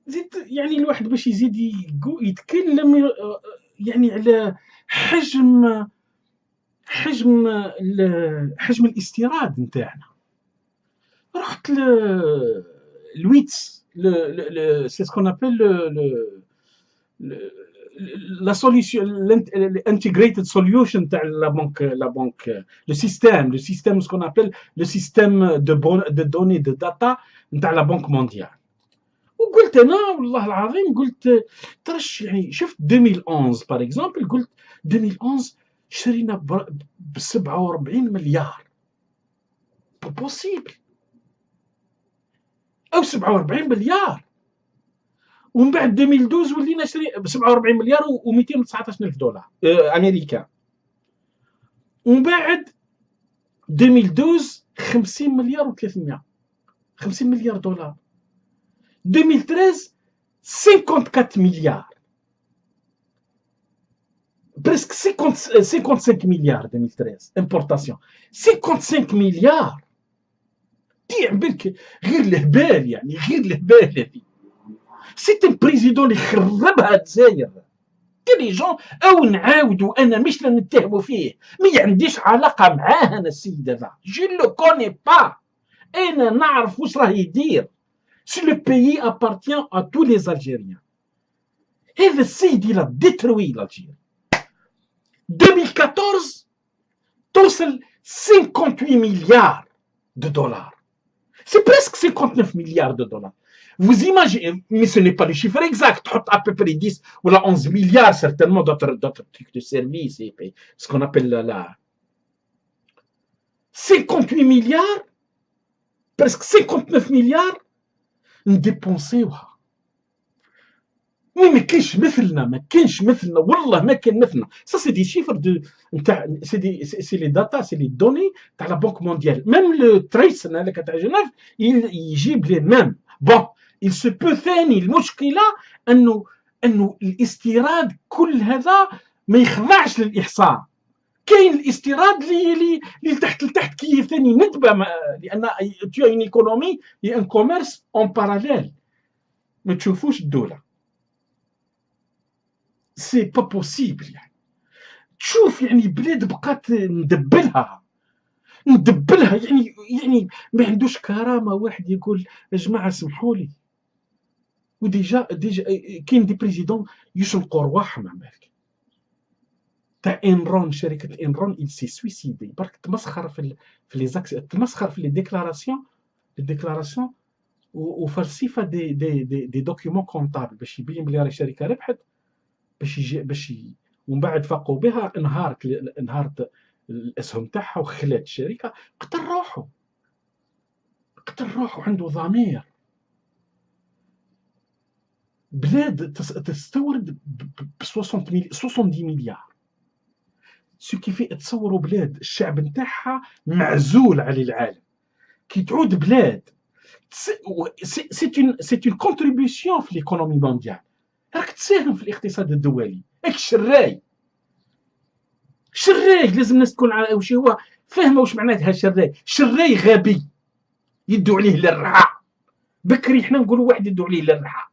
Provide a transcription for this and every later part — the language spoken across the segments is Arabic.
زيد يعني الواحد باش يزيد يتكلم يعني على حجم حجم حجم الاستيراد نتاعنا. رحت الويتس سي سكون ابل la solution, l'integrated solution تاع la banque, le système ce qu'on appelle le système de données de data نتاع la banque mondiale. وقلت انا والله العظيم قلت ترش يعني شفت 2011 باغ اكزومبل، قلت 2011 شرينا ب 47 مليار بوسيبل او 47 مليار، ومن بعد 2012 ولينا نشري ب 47 مليار و219 الف دولار امريكان، ومن بعد 2012 50 مليار و300 50 مليار دولار، 2013 54 مليار، presque 55 مليار 2013 importation 55 مليار. تيع بالك غير الهبال، يعني غير الهبال هذه. سي ان بريزيدون اللي خربها الجزائر ديريجون، او نعاودوا انا مش نتهموا فيه، ما عنديش علاقه معاه انا السيد هذا، جو لو كوني با، انا نعرف واش راه يدير. سي لو بيي ابارتيان ا تو لي الجيريان. هذا السيد الى ديتروي الجيري. 2014 توصل 58 مليار de dollars. C'est presque 59 milliards de dollars. Vous imaginez, mais ce n'est pas le chiffre exact, à peu près 10 ou 11 milliards certainement d'autres trucs de services, et ce qu'on appelle la 58 milliards, presque 59 milliards نديبونسيوها. ما كاينش مثلنا، ما كاينش مثلنا، والله ما كاين مثلنا. سا سي دي شيفر دو نتاع سي لي داتا، سي لي دوني تاع لا بنك مونديال. ميم لو تريسن هذاك تاع جنيف يجيب لي ميم. بون il se peut ثاني المشكله انه الاستيراد كل هذا ما يخضعش للاحصاء. كاين الاستيراد اللي لتحت كيف ثاني ندبه، لان تو اون ايكونومي اي ان كوميرس اون باراليل، ما تشوفوش الدوله. سي با بوسيبل. يعني تشوف يعني بلاد بقات ندبلها يعني ما عندوش كرامه واحد يقول يا جماعه سمحوا لي. وديجا كاين دي بريزيدون يشنقوا رواحهم على بالك. تاع انرون، شركه انرون il s'est suicidé برك تمسخر في لي زاكس، تمسخر في لي ديكلاراسيون وفلسفه دي دوكيومون كونطابل باش يبين بلي الشركه ربحت، باش ومن بعد فاقوا بها انهارت الاسهم تاعها وخلات الشركه. قتل روحه عنده ضمير. بلاد تستورد ب 70 مليار، سو كيفي تصوروا بلاد الشعب نتاعها معزول على العالم، كي تعود بلاد سي اون كونتريبيسيون في ليكونومي مونديال، راك تساهم في الاقتصاد الدولي. هاك الشراي لازم الناس تكون واش هو فاهمه واش معناتها شراي غبي يدوا عليه للرحى. بكري حنا نقولوا واحد يدوا عليه للرحى،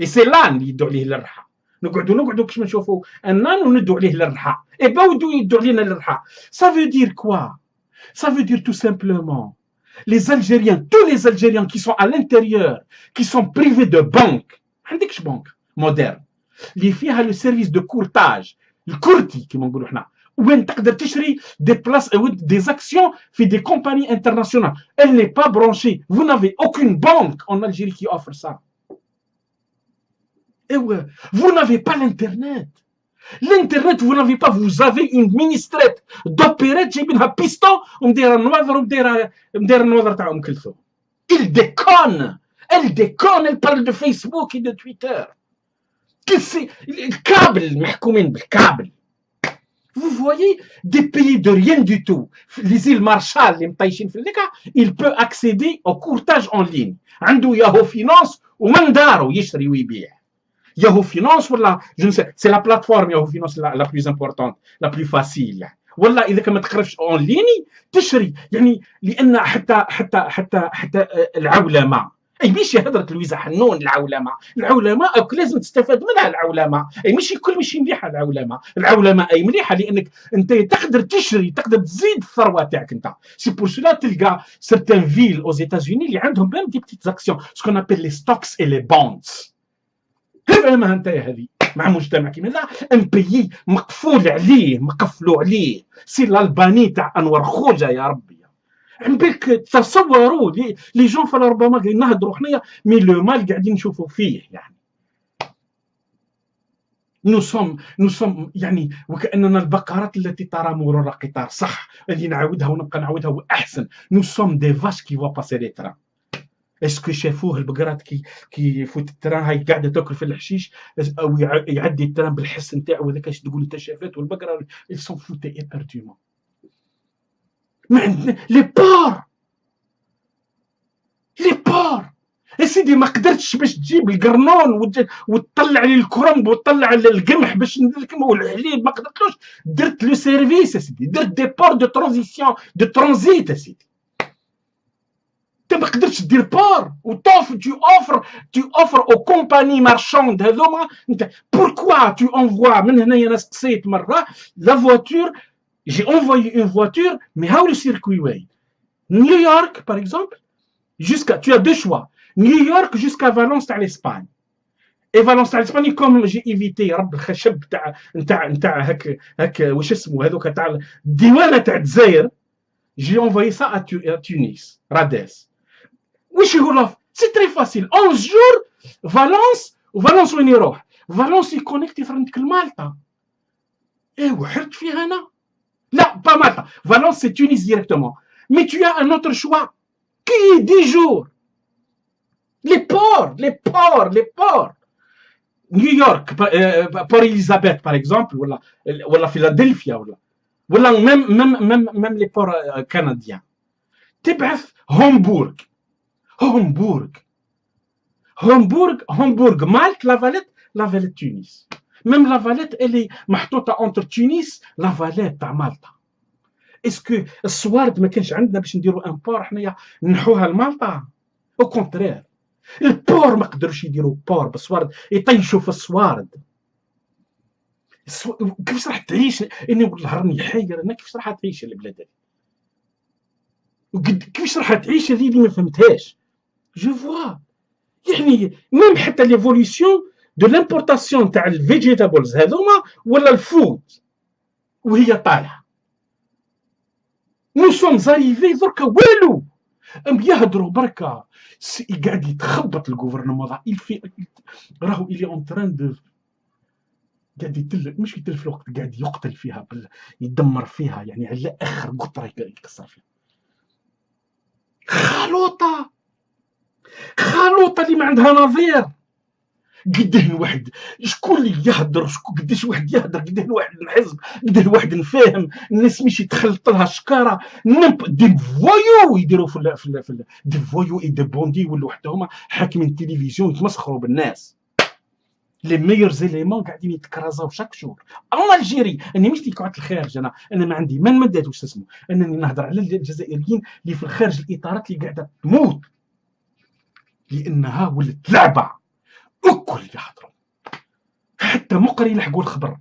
اي سي لان اللي يدوا عليه للرحى. نقعدوا كيما نشوفوا النان وندوا عليه للرحى، اي باودوا يدوا علينا للرحى. Ça veut dire quoi? Ça veut dire tout simplement les Algériens, tous les Algériens qui sont à l'intérieur, qui sont privés de banque. ما عندكش بنك مودرن اللي فيها لو سيرفيس دو كورتاج، الكورتي كيما نقولوا حنا، وين تقدر تشري des actions في des compagnies internationales. Elle n'est pas branchée. Vous n'avez aucune banque en Algérie qui offre ça. Et ouais, vous n'avez pas l'internet. L'internet, vous n'avez pas. Vous avez une ministrette d'opérette جايبينها بيستون ومديرها النواظر ومدير النواظر تاع كلثوم. Il déconne. Elle parle de Facebook et de Twitter. الكابل محكومين بالكابل. Vous voyez des pays de rien du tout, les îles Marshall اللي مطيشين في الليكا, il peut accéder au courtage en ligne. عنده ياهو فينانس ومن دارو يشري ويبيع. Yahoo Finance ولا je ne sais, c'est la plateforme Yahoo Finance la plus importante, la plus facile. ولا اذا كما تقربش اون ليني تشري، يعني لان حتى العولمه اي ماشي هضره لويزا حنون العولمه لازم تستفاد منها العولمه، اي ماشي كل ماشي مليحه العولمه اي مليحه لانك انت تقدر تشري، تقدر تزيد الثروه تاعك انت. سي بور سولا تلقى سيرتان فيل او زيتازوني اللي عندهم بام دي بتيت زاكسيون سكون ابل لي ستوكس اي لي بوندز. فهمها انت هذه مع مجتمع كيما لا ان بيي مقفول عليه مقفلوا عليه. سي الالباني تاع انور خوجه يا ربي. عم بالك تصوروا لي جون ربما قاعدين نهضروا حنايا مي لو مال قاعدين نشوفوا فيه يعني. نو سوم يعني وكاننا البقرات التي ترى مرور القطار، صح اللي نعاودها ونبقى نعاودها واحسن. نو سوم دي فاش كي فوا باسي لي تران. اسكو شافوه البقرات كي يفوت التران هاي قاعده تاكل في الحشيش او يعدي التران بالحس نتاعو هذاك اش تقول انت شافته والبقره يسون فوتي ابردومون. ما عندنا لي بار يا سيدي ما قدرتش باش تجيب القرنون وتطلع لي الكرنب وتطلع القمح باش ندير والحليب، ما قدرتلوش. درت لو سيرفيس يا سيدي، درت دي بور دو ترانزيسيون دو ترانزيت يا سيدي. انت ما قدرتش دير بار وتوفر تو اوفر او كومباني مارشوند هذوما. انت بوركوا تو انفوا من هنايا انا سقسيت مره لا فواتور جي انفويي اون فواتور مي هاو لو سيركوي واي نيويورك باغ اكزومبل jusqu'à tu as deux choix New York jusqu'à Valence تاع l'Espagne et Valence تاع l'Espagne comme j'ai évité رب الخشب تاع هك واش اسمه هذوك تاع الديوانه تاع الجزائر j'ai envoyé ça à Tunis Rades. واش يقول سي تري فاسيل 11 جور فالنس وين يروح فالنس يكونيكتي فرنك لمالطا. ايوا حرت فيها انا لا با مالطا فالنس سي تونس ديريكتومون مي tu as un autre choix qui 10 jours les ports نيويورك بور اليزابيث باغ اكزومبل ولا فيلادلفيا ولا ميم لي بور كنديان. تبعث هومبورغ مالت لافاليت تونس. ميم لافاليت اللي محطوطه اونتر تونس لافاليت تاع مالطا. اسكو الصوارد ما كانش عندنا باش نديروا ان بور حنايا نحوها لمالطا؟ او كونترير البور ما قدروش يديروا بور بالصوارد يطيشوا في الصوارد. كيفاش راح تعيش؟ اني والله راني حاير انا كيفاش راح تعيش البلاد هذه؟ كيفاش راح تعيش هذه اللي ما فهمتهاش. جو فوا يعني ميم حتى ليفوليسيون دو لامبورطاسيون تاع الفيجيتابلز هذوما ولا الفود وهي طالعه. نو سوم زاريفي دركا والو يهضروا بركا قاعد يتخبط الجوفرنمون راهو الي اون تران دو قاعد يتلف مش يتلف الوقت قاعد يقتل فيها يدمر فيها يعني على اخر قطره يكسر فيها. خلوطه اللي ما عندها نظير. قداه الواحد شكون اللي يهضر قداش واحد يهضر قداه الواحد نحزب قداه الواحد نفاهم الناس ماشي تخلط لها شكاره دي فويو يديروا في دي فويو اي دي بوندي يولوا حتى هما حاكمين التلفزيون يتمسخروا بالناس. لي ميور زيليمون قاعدين يتكرازاو شاك شور انا الجيري. اني مش اللي قعدت الخارج انا ما عندي ما نمدد واش اسمه انني نهضر على الجزائريين اللي في الخارج الاطارات اللي قاعده تموت لانها ولات لعبه الكل يحضروا حتى مقري يلحقوا الخبر.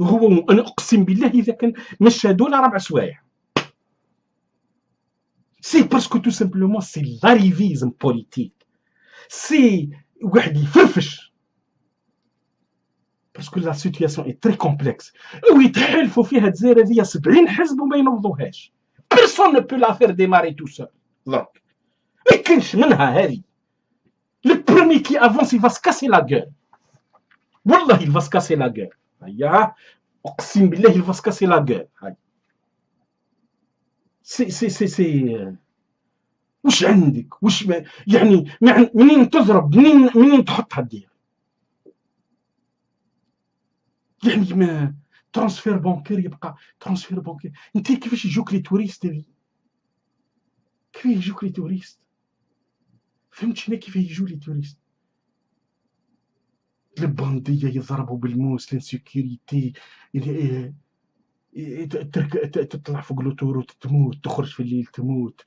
وهو انا اقسم بالله اذا كان مشى دوله 4 سوايع سي باسكو تو سامبلومون سي لاريفيزم بوليتيك. سي واحد يفرفش باسكو لا سيتياسيون اي تري كومبلكس ويتحالفوا فيها الجزائر هذيا 70 حزب وما ينوضوهاش. بيرسون نو بو لا فير ديماري تو سول درك ما كاينش منها هذه. Le premier qui avance, il va se casser la gueule. Wallah, il va se casser la gueule. Aïe, أقسم بالله, il va se casser la gueule. C'est وش عندك؟ وش يعني منين تضرب منين تحطها دير؟ يعني ما ترانسفير بانكير يبقى ترانسفير بانكير. انت كيفاش يجوك لي توريست هذي؟ كيف يجوك لي توريست؟ فهمت شنو كيف يجوا لي توريست؟ البانديه يضربوا بالموس، لانسيكوريتي تطلع فوق لوتوروت تموت، تخرج في الليل تموت،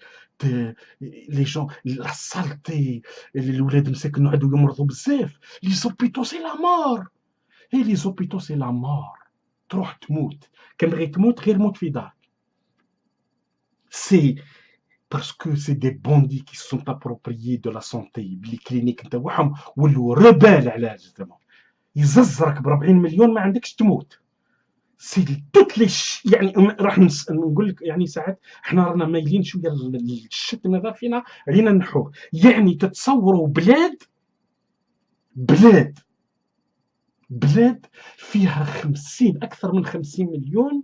لي جون لا سالتي، الولاد مساكن يقعدوا يمرضوا بزاف، لي زوبيتو سي لا مور، هي لي زوبيتو سي لا مور، تروح تموت، كان بغي تموت غير موت في دارك. سي باسكو سي دي بوندي كي سون ابروبريي دو لا سونتي، بلي كلينيك نتاعهم ولو ربال على جسمهم، يززرك ب 40 مليون ما عندكش تموت. سي توت لي يعني راح نقول لك يعني ساعات احنا رانا مايلين شويه للشتم هذا فينا، علينا نحوه. يعني تتصوروا بلاد فيها 50 اكثر من 50 مليون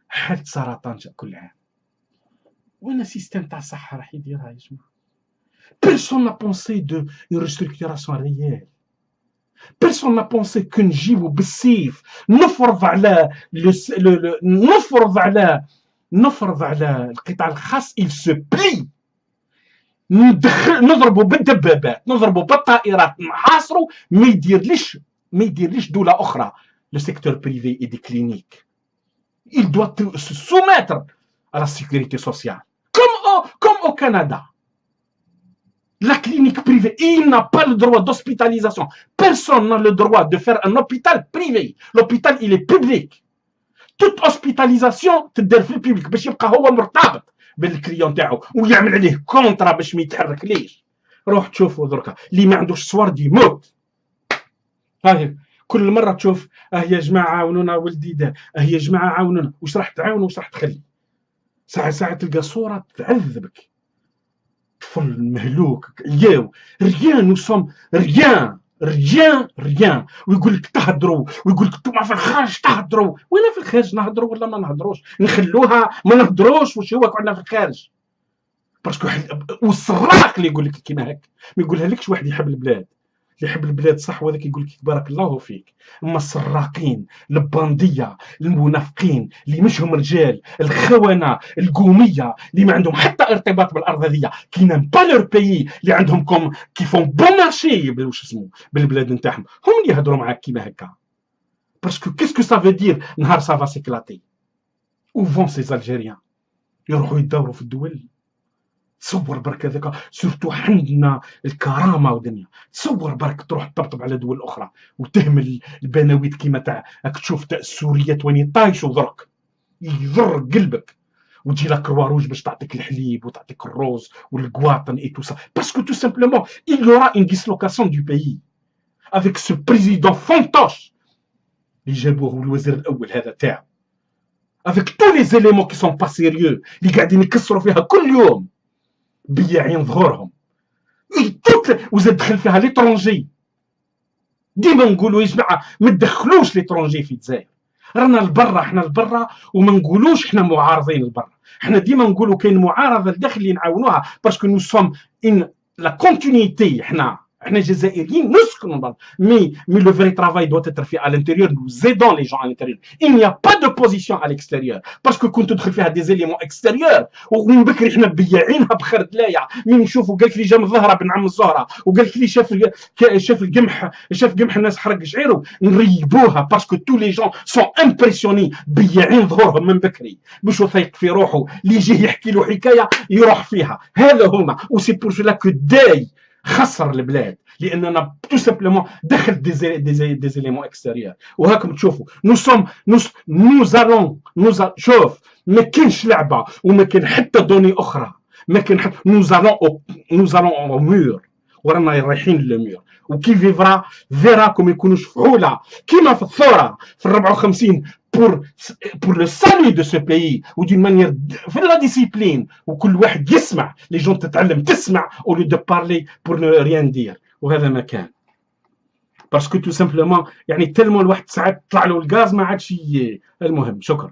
حالة سرطان كل عام، وين سيستم تاع الصحه راح يديرها يا جماعه؟ بيرسون نا بونسي دو اون ريستركتوراسيون ريال، بيرسون نا بونسي كو نجيبو بالسيف نفرض على نفرض على القطاع الخاص il se plie، نضربوا بالدبابات، نضربوا بالطائرات، نحاصروا، ما يديرليش دوله اخرى. لو سيكتور بريفي اي دي كلينيك il doit se soumettre à la sécurité sociale comme au Canada. La clinique privée, il n'a pas le droit d'hospitalisation. Personne n'a le droit de faire un hôpital privé. L'hôpital, il est public. Toute hospitalisation تدير في البيبليك باش يبقى هو مرتبط بالكليون تاعو ويعمل عليه كونترا باش ما يتحركليش. روح تشوفوا دركا اللي ما عندوش صوارد يموت. هاي كل مره تشوف يا جماعه عاونونا ولدي دار، يا جماعه عاونونا، واش راح تعاون واش راح تخلي؟ ساعه تلقى صوره تعذبك، طفل مهلوك ياو ريان، نو سوم ريان، ويقول لك تهضروا، ويقول لك انتوما في الخارج تهضروا. وين في الخارج نهضروا ولا ما نهضروش؟ نخلوها ما نهضروش، واش هو قعدنا في الخارج؟ باسكو والسراق اللي يقول لك كيما هكا ما يقولها لكش واحد يحب البلاد، اللي يحب البلاد صح وهذاك يقول لك بارك الله فيك. اما السراقين، البانديه، المنافقين اللي مشهم رجال، الخونه، القوميه اللي ما عندهم حتى ارتباط بالارض هذيا، كي نام با لور بيي، اللي عندهم كوم كي فون بون مارشي واش اسمو بالبلاد نتاعهم، هم اللي يهضروا معاك كيما هكا. باسكو كيسكو سا فو دير نهار سافا سيكلاتي او فون سي الجيريان يروحوا يدوروا في الدول. تصور برك هذاك سورتو عندنا الكرامه ودنيا، تصور برك تروح تطبطب على دول اخرى وتهمل البناويت كيما تاع راك تشوف تاع السوريات وين يطايشوا درك، يضر قلبك، وتجي لا كروا روج باش تعطيك الحليب وتعطيك الروز والقواطن اي تو سا، باسكو تو سامبلومون il y aura une dislocation du pays avec ce président fantoche اللي جابوه الوزير الاول هذا تاعو، avec tous les éléments qui sont pas sérieux اللي قاعدين يكسروا فيها كل يوم بياعين ظهورهم، وزاد دخل فيها ليترونجي. ديما نقولوا يا جماعه ما تدخلوش ليترونجي في الجزائر، رانا لبرا، احنا لبرا، وما نقولوش احنا معارضين لبرا، احنا ديما نقولوا كاين معارضه لداخل اللي نعاونوها، باسكو نو سوم ان لا كونتينيتي. احنا جزائريين نسكنوا برا، مي لو فري ترافاي دو تتر في à l'intérieur, nous aidons les gens à l'intérieur. Il n'y a pas de position à l'extérieur باسكو كنت تدخل فيها دي زيليمون اكستيريور، ومن بكري احنا بياعينها بخردلايا. من نشوفوا قالت لي جا من الظهره بن عم الزهره، وقالت لي شاف القمح الناس حرق شعيره، نريبوها باسكو تو لي جون سون امبرسيوني، بياعين ظهورهم من بكري، باش يثيق في روحه اللي يجيه يحكي له حكايه يروح فيها. هذا هما، وسي بور سولا كو داي خسر البلاد، لاننا تو سامبلومون دخل دي زيليمون اكستيريور. وهاكم تشوفوا شوف ما كاينش لعبه وما كاين حتى دوني اخرى، ما كاين حتى نوزالون او مور، ورانا رايحين للمور. وكي فيفرا فيراكم يكونوا فعوله كيما في الثوره في 54 pour le salut de ce pays ou d'une manière في la discipline، وكل واحد يسمع، لي جون تتعلم تسمع au lieu de parler pour ne rien dire. وهذا ما كان باسكو تو سامبلومون يعني تلمو الواحد ساعات طلع له الغاز ما عادش. المهم شكرا.